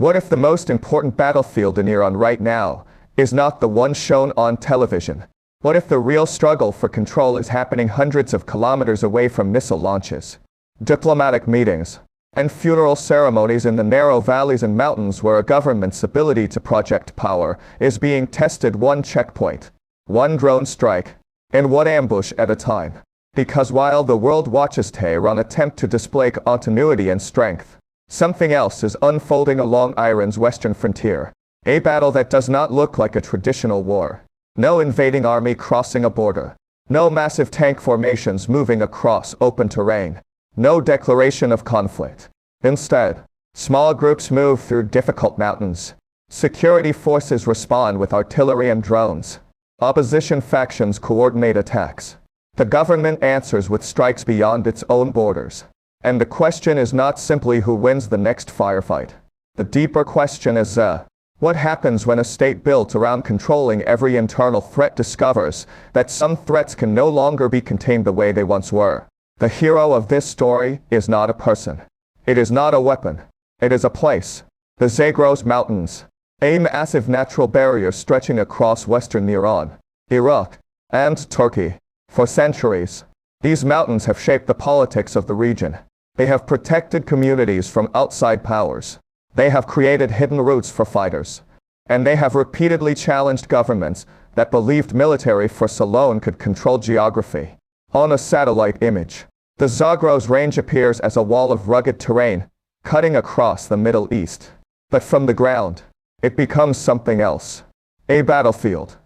What if the most important battlefield in Iran right now is not the one shown on television? What if the real struggle for control is happening hundreds of kilometers away from missile launches, diplomatic meetings, and funeral ceremonies in the narrow valleys and mountains where a government's ability to project power is being tested one checkpoint, one drone strike, and one ambush at a time? Because while the world watches Tehran attempt to display continuity and strength, something else is unfolding along Iran's western frontier, a battle that does not look like a traditional war. No invading army crossing a border, no massive tank formations moving across open terrain, no declaration of conflict. Instead, small groups move through difficult mountains. Security forces respond with artillery and drones. Opposition factions coordinate attacks. The government answers with strikes beyond its own borders. And the question is not simply who wins the next firefight. The deeper question is, what happens when a state built around controlling every internal threat discovers that some threats can no longer be contained the way they once were? The hero of this story is not a person. It is not a weapon. It is a place. The Zagros Mountains, a massive natural barrier stretching across western Iran, Iraq, and Turkey. For centuries, these mountains have shaped the politics of the region. They have protected communities from outside powers. They have created hidden routes for fighters. And they have repeatedly challenged governments that believed military force alone could control geography. On a satellite image, the Zagros Range appears as a wall of rugged terrain, cutting across the Middle East. But from the ground, it becomes something else. A battlefield.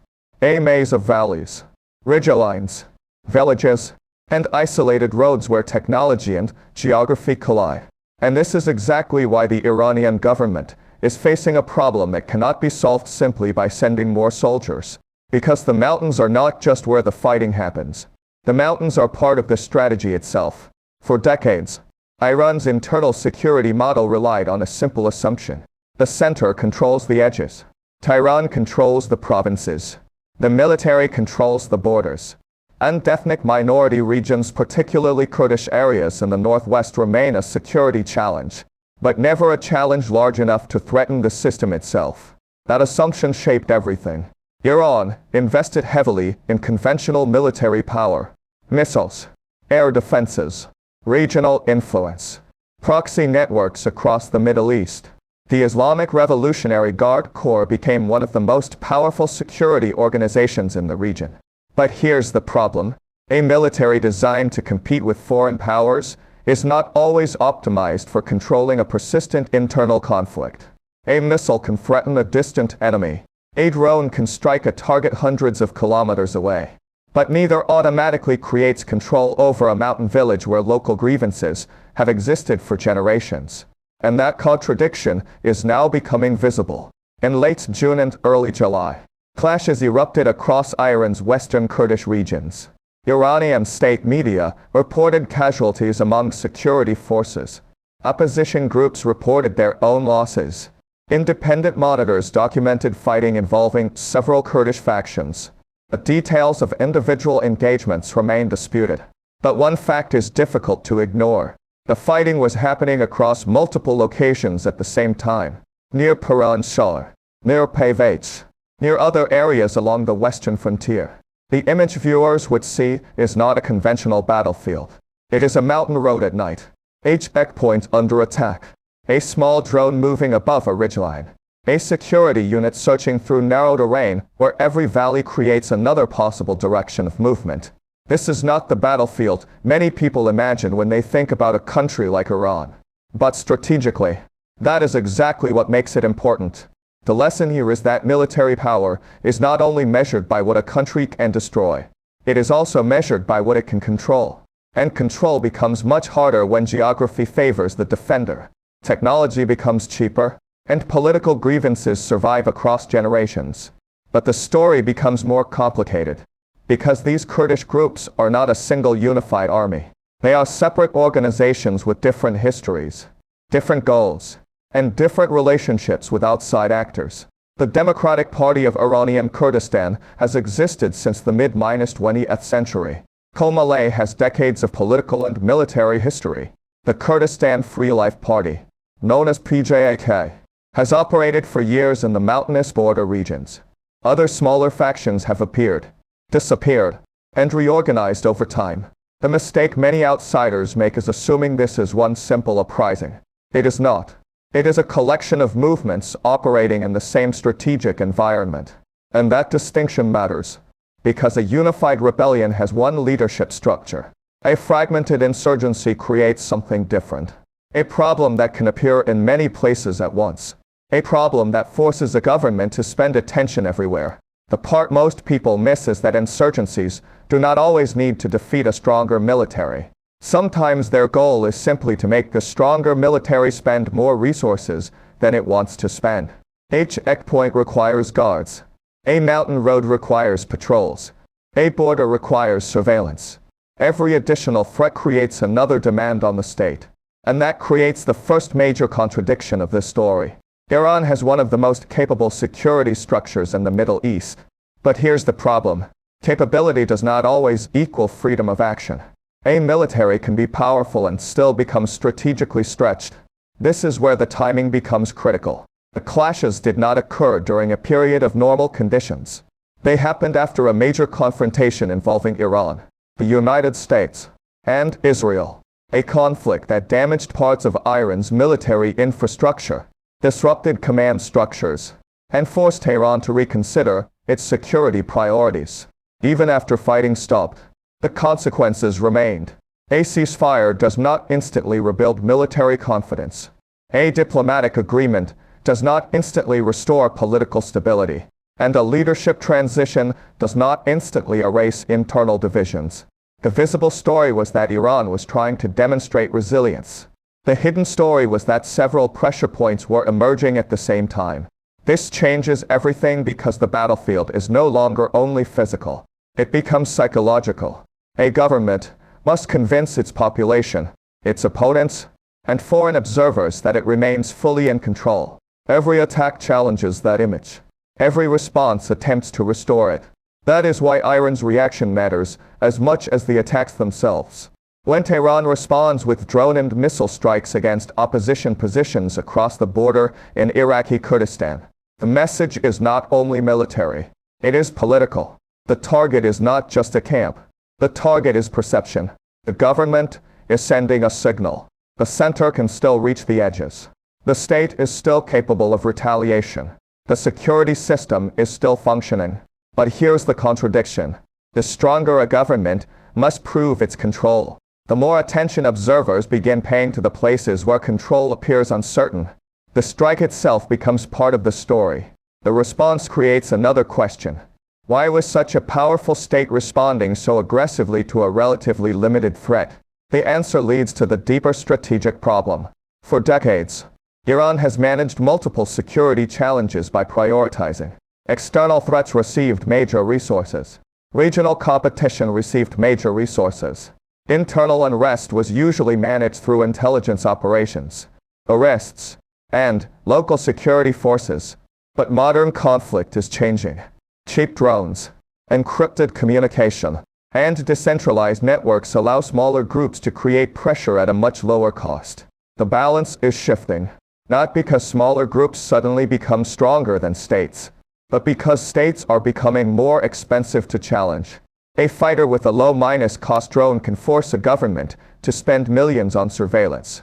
A maze of valleys, ridgelines, villages, and isolated roads where technology and geography collide. And this is exactly why the Iranian government is facing a problem that cannot be solved simply by sending more soldiers. Because the mountains are not just where the fighting happens. The mountains are part of the strategy itself. For decades, Iran's internal security model relied on a simple assumption. The center controls the edges. Tehran controls the provinces. The military controls the borders. And ethnic minority regions, particularly Kurdish areas in the northwest, remain a security challenge, but never a challenge large enough to threaten the system itself. That assumption shaped everything. Iran invested heavily in conventional military power, missiles, air defenses, regional influence, proxy networks across the Middle East. The Islamic Revolutionary Guard Corps became one of the most powerful security organizations in the region. But here's the problem. A military designed to compete with foreign powers is not always optimized for controlling a persistent internal conflict. A missile can threaten a distant enemy. A drone can strike a target hundreds of kilometers away. But neither automatically creates control over a mountain village where local grievances have existed for generations. And that contradiction is now becoming visible. In late June and early July, clashes erupted across Iran's western Kurdish regions. Iranian state media reported casualties among security forces. Opposition groups reported their own losses. Independent monitors documented fighting involving several Kurdish factions. The details of individual engagements remain disputed. But one fact is difficult to ignore. The fighting was happening across multiple locations at the same time. Near Paran Shah, near Payvach, near other areas along the western frontier. The image viewers would see is not a conventional battlefield. It is a mountain road at night. A checkpoint under attack. A small drone moving above a ridgeline. A security unit searching through narrow terrain where every valley creates another possible direction of movement. This is not the battlefield many people imagine when they think about a country like Iran. But strategically, that is exactly what makes it important. The lesson here is that military power is not only measured by what a country can destroy, it is also measured by what it can control. And control becomes much harder when geography favors the defender. Technology becomes cheaper, and political grievances survive across generations. But the story becomes more complicated, because these Kurdish groups are not a single unified army. They are separate organizations with different histories, different goals, and different relationships with outside actors. The Democratic Party of Iranian Kurdistan has existed since the mid-20th century. Komalay has decades of political and military history. The Kurdistan Free Life Party, known as PJAK, has operated for years in the mountainous border regions. Other smaller factions have appeared, disappeared, and reorganized over time. The mistake many outsiders make is assuming this is one simple uprising. It is not. It is a collection of movements operating in the same strategic environment. And that distinction matters, because a unified rebellion has one leadership structure. A fragmented insurgency creates something different. A problem that can appear in many places at once. A problem that forces a government to spend attention everywhere. The part most people miss is that insurgencies do not always need to defeat a stronger military. Sometimes their goal is simply to make the stronger military spend more resources than it wants to spend. Each checkpoint requires guards. A mountain road requires patrols. A border requires surveillance. Every additional threat creates another demand on the state. And that creates the first major contradiction of this story. Iran has one of the most capable security structures in the Middle East. But here's the problem. Capability does not always equal freedom of action. A military can be powerful and still become strategically stretched. This is where the timing becomes critical. The clashes did not occur during a period of normal conditions. They happened after a major confrontation involving Iran, the United States, and Israel. A conflict that damaged parts of Iran's military infrastructure, disrupted command structures, and forced Tehran to reconsider its security priorities. Even after fighting stopped, the consequences remained. A ceasefire does not instantly rebuild military confidence. A diplomatic agreement does not instantly restore political stability. And a leadership transition does not instantly erase internal divisions. The visible story was that Iran was trying to demonstrate resilience. The hidden story was that several pressure points were emerging at the same time. This changes everything because the battlefield is no longer only physical. It becomes psychological. A government must convince its population, its opponents, and foreign observers that it remains fully in control. Every attack challenges that image. Every response attempts to restore it. That is why Iran's reaction matters as much as the attacks themselves. When Tehran responds with drone and missile strikes against opposition positions across the border in Iraqi Kurdistan, the message is not only military, it is political. The target is not just a camp. The target is perception. The government is sending a signal. The center can still reach the edges. The state is still capable of retaliation. The security system is still functioning. But here's the contradiction. The stronger a government must prove its control. The more attention observers begin paying to the places where control appears uncertain, the strike itself becomes part of the story. The response creates another question. Why was such a powerful state responding so aggressively to a relatively limited threat? The answer leads to the deeper strategic problem. For decades, Iran has managed multiple security challenges by prioritizing. External threats received major resources. Regional competition received major resources. Internal unrest was usually managed through intelligence operations, arrests, and local security forces. But modern conflict is changing. Cheap drones, encrypted communication, and decentralized networks allow smaller groups to create pressure at a much lower cost. The balance is shifting, not because smaller groups suddenly become stronger than states, but because states are becoming more expensive to challenge. A fighter with a low-cost drone can force a government to spend millions on surveillance,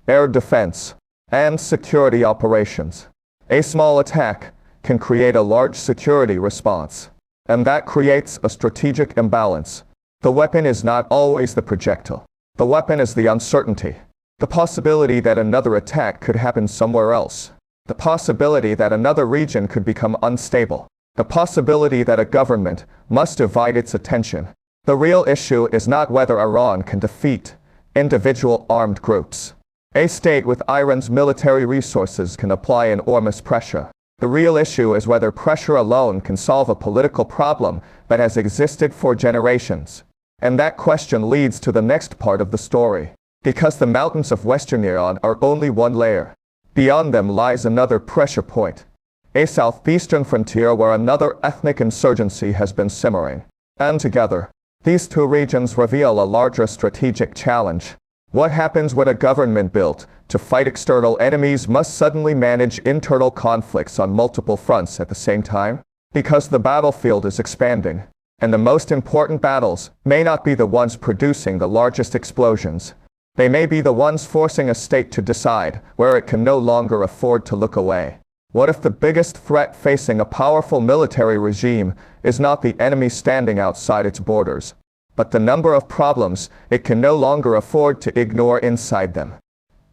air defense, and security operations. A small attack can create a large security response, and that creates a strategic imbalance. The weapon is not always the projectile. The weapon is the uncertainty. The possibility that another attack could happen somewhere else. The possibility that another region could become unstable. The possibility that a government must divide its attention. The real issue is not whether Iran can defeat individual armed groups. A state with Iran's military resources can apply enormous pressure. The real issue is whether pressure alone can solve a political problem that has existed for generations. And that question leads to the next part of the story. Because the mountains of Western Iran are only one layer. Beyond them lies another pressure point. A southeastern frontier where another ethnic insurgency has been simmering. And together, these two regions reveal a larger strategic challenge. What happens when a government built to fight external enemies must suddenly manage internal conflicts on multiple fronts at the same time? Because the battlefield is expanding, and the most important battles may not be the ones producing the largest explosions. They may be the ones forcing a state to decide where it can no longer afford to look away. What if the biggest threat facing a powerful military regime is not the enemy standing outside its borders, but the number of problems it can no longer afford to ignore inside them?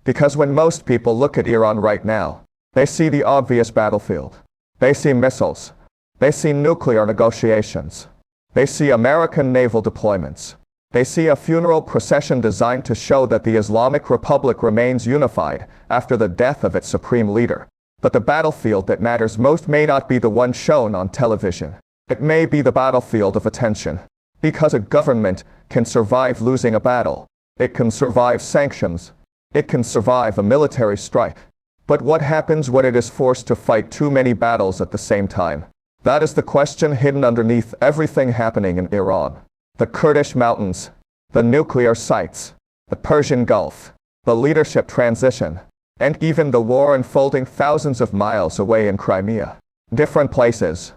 Because when most people look at Iran right now, they see the obvious battlefield. They see missiles. They see nuclear negotiations. They see American naval deployments. They see a funeral procession designed to show that the Islamic Republic remains unified after the death of its supreme leader. But the battlefield that matters most may not be the one shown on television. It may be the battlefield of attention. Because a government can survive losing a battle. It can survive sanctions. It can survive a military strike. But what happens when it is forced to fight too many battles at the same time? That is the question hidden underneath everything happening in Iran. The Kurdish mountains, the nuclear sites, the Persian Gulf, the leadership transition, and even the war unfolding thousands of miles away in Crimea. Different places,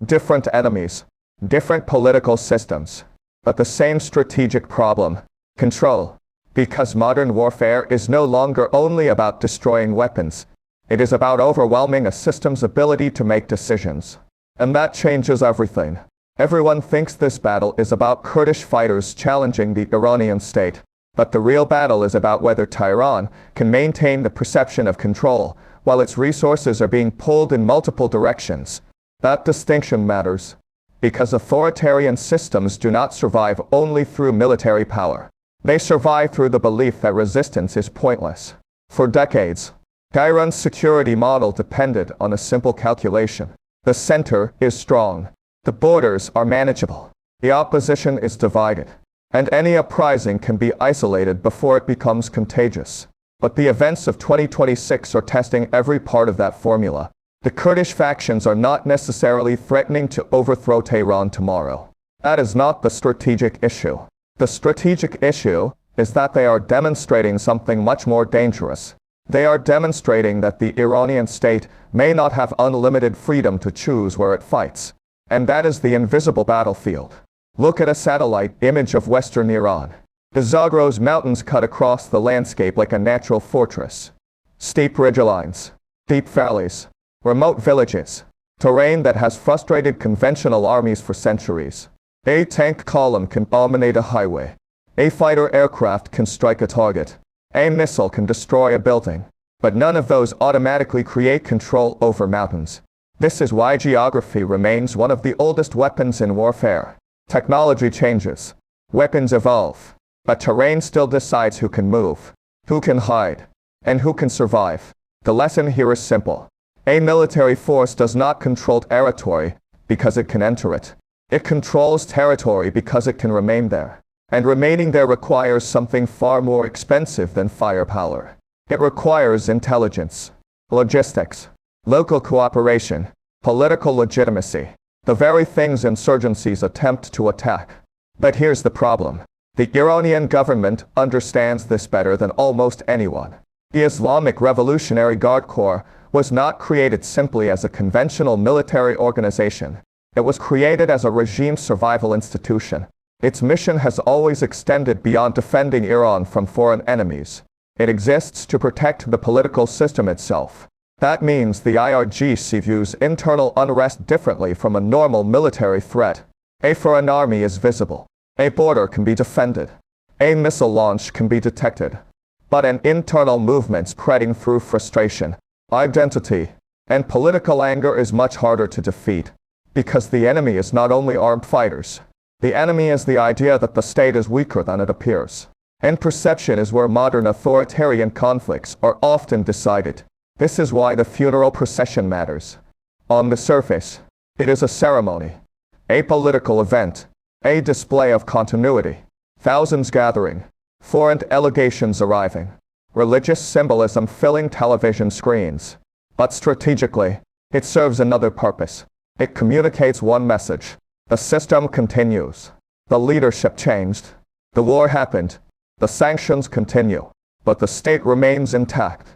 different enemies, different political systems, but the same strategic problem: control. Because modern warfare is no longer only about destroying weapons, it is about overwhelming a system's ability to make decisions. And that changes everything. Everyone thinks this battle is about Kurdish fighters challenging the Iranian state, but the real battle is about whether Tehran can maintain the perception of control while its resources are being pulled in multiple directions. That distinction matters, because authoritarian systems do not survive only through military power. They survive through the belief that resistance is pointless. For decades, Tehran's security model depended on a simple calculation. The center is strong. The borders are manageable. The opposition is divided. And any uprising can be isolated before it becomes contagious. But the events of 2026 are testing every part of that formula. The Kurdish factions are not necessarily threatening to overthrow Tehran tomorrow. That is not the strategic issue. The strategic issue is that they are demonstrating something much more dangerous. They are demonstrating that the Iranian state may not have unlimited freedom to choose where it fights. And that is the invisible battlefield. Look at a satellite image of western Iran. The Zagros mountains cut across the landscape like a natural fortress. Steep ridgelines, deep valleys, remote villages, terrain that has frustrated conventional armies for centuries. A tank column can dominate a highway. A fighter aircraft can strike a target. A missile can destroy a building. But none of those automatically create control over mountains. This is why geography remains one of the oldest weapons in warfare. Technology changes. Weapons evolve. But terrain still decides who can move, who can hide, and who can survive. The lesson here is simple. A military force does not control territory because it can enter it. It controls territory because it can remain there. And remaining there requires something far more expensive than firepower. It requires intelligence, logistics, local cooperation, political legitimacy, the very things insurgencies attempt to attack. But here's the problem. The Iranian government understands this better than almost anyone. The Islamic Revolutionary Guard Corps was not created simply as a conventional military organization. It was created as a regime survival institution. Its mission has always extended beyond defending Iran from foreign enemies. It exists to protect the political system itself. That means the IRGC views internal unrest differently from a normal military threat. A foreign army is visible. A border can be defended. A missile launch can be detected. But an internal movement spreading through frustration, identity, and political anger is much harder to defeat. Because the enemy is not only armed fighters. The enemy is the idea that the state is weaker than it appears. And perception is where modern authoritarian conflicts are often decided. This is why the funeral procession matters. On the surface, it is a ceremony, a political event, a display of continuity. Thousands gathering, foreign delegations arriving, religious symbolism filling television screens. But strategically, it serves another purpose. It communicates one message. The system continues. The leadership changed. The war happened. The sanctions continue. but the state remains intact.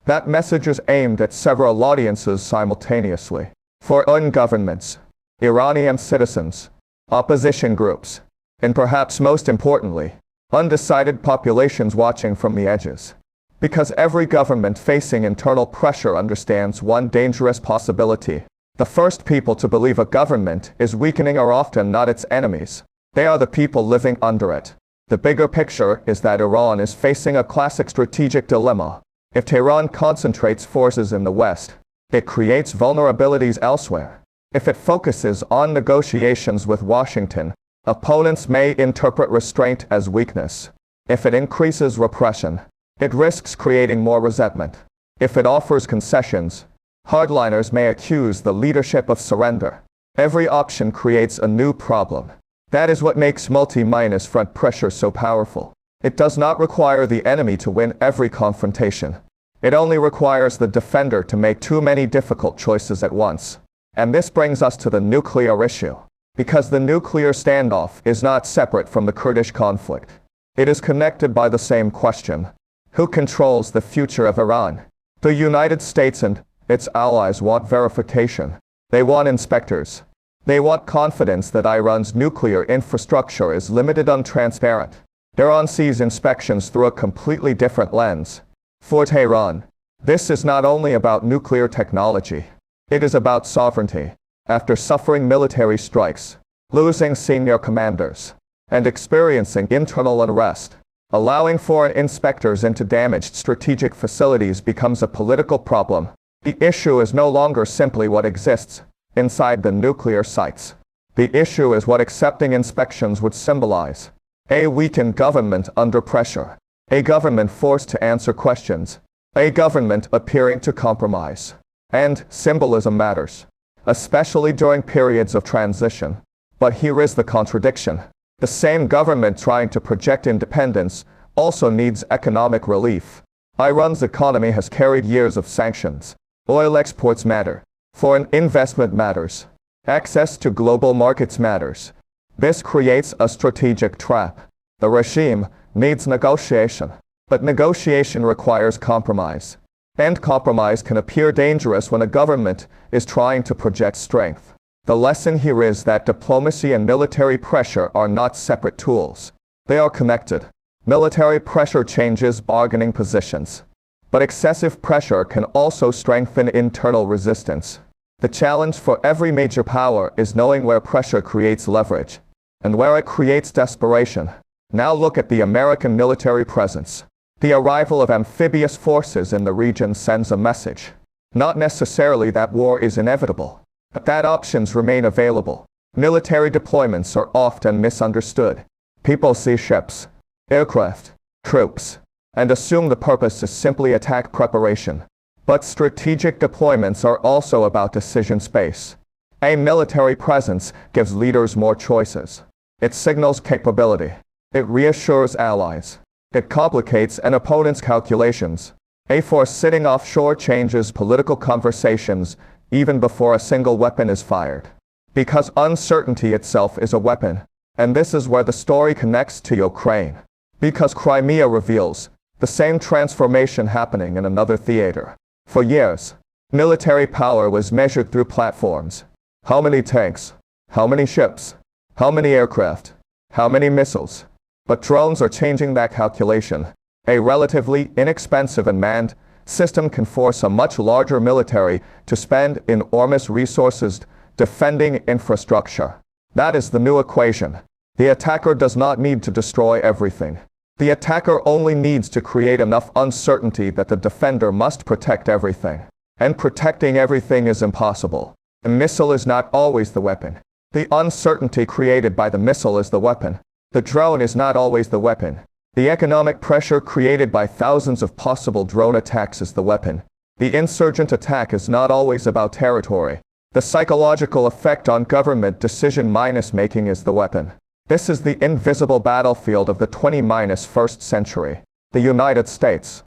That message is aimed at several audiences simultaneously. For governments, Iranian citizens, opposition groups, and perhaps most importantly, undecided populations watching from the edges. Because every government facing internal pressure understands one dangerous possibility. The first people to believe a government is weakening are often not its enemies. They are the people living under it. The bigger picture is that Iran is facing a classic strategic dilemma. If Tehran concentrates forces in the West, it creates vulnerabilities elsewhere. If it focuses on negotiations with Washington, opponents may interpret restraint as weakness. If it increases repression, it risks creating more resentment. If it offers concessions, hardliners may accuse the leadership of surrender. Every option creates a new problem. That is what makes multi-front pressure so powerful. It does not require the enemy to win every confrontation. It only requires the defender to make too many difficult choices at once. And this brings us to the nuclear issue. Because the nuclear standoff is not separate from the Kurdish conflict. It is connected by the same question. Who controls the future of Iran? The United States and its allies want verification. They want inspectors. They want confidence that Iran's nuclear infrastructure is limited and transparent. Iran sees inspections through a completely different lens. For Tehran, this is not only about nuclear technology. It is about sovereignty. After suffering military strikes, losing senior commanders, and experiencing internal unrest, allowing foreign inspectors into damaged strategic facilities becomes a political problem. The issue is no longer simply what exists inside the nuclear sites. The issue is what accepting inspections would symbolize. A weakened government under pressure. A government forced to answer questions. A government appearing to compromise. And symbolism matters, especially during periods of transition. But here is the contradiction. The same government trying to project independence also needs economic relief. Iran's economy has carried years of sanctions. Oil exports matter. Foreign investment matters. Access to global markets matters. This creates a strategic trap. The regime needs negotiation. But negotiation requires compromise. And compromise can appear dangerous when a government is trying to project strength. The lesson here is that diplomacy and military pressure are not separate tools. They are connected. Military pressure changes bargaining positions. But excessive pressure can also strengthen internal resistance. The challenge for every major power is knowing where pressure creates leverage and where it creates desperation. Now look at the American military presence. The arrival of amphibious forces in the region sends a message. Not necessarily that war is inevitable, but that options remain available. Military deployments are often misunderstood. People see ships, aircraft, troops, and assume the purpose is simply attack preparation. But strategic deployments are also about decision space. A military presence gives leaders more choices. It signals capability. It reassures allies. It complicates an opponent's calculations. A force sitting offshore changes political conversations even before a single weapon is fired. Because uncertainty itself is a weapon. And this is where the story connects to Ukraine. Because Crimea reveals the same transformation happening in another theater. For years, military power was measured through platforms. How many tanks? How many ships? How many aircraft? How many missiles? But drones are changing that calculation. A relatively inexpensive and manned system can force a much larger military to spend enormous resources defending infrastructure. That is the new equation. The attacker does not need to destroy everything. The attacker only needs to create enough uncertainty that the defender must protect everything. And protecting everything is impossible. The missile is not always the weapon. The uncertainty created by the missile is the weapon. The drone is not always the weapon. The economic pressure created by thousands of possible drone attacks is the weapon. The insurgent attack is not always about territory. The psychological effect on government decision-making is the weapon. This is the invisible battlefield of the 21st century. The United States,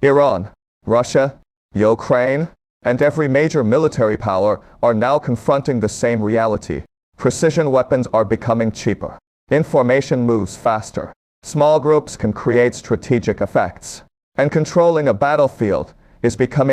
Iran, Russia, Ukraine, and every major military power are now confronting the same reality. Precision weapons are becoming cheaper. Information moves faster. Small groups can create strategic effects. And controlling a battlefield is becoming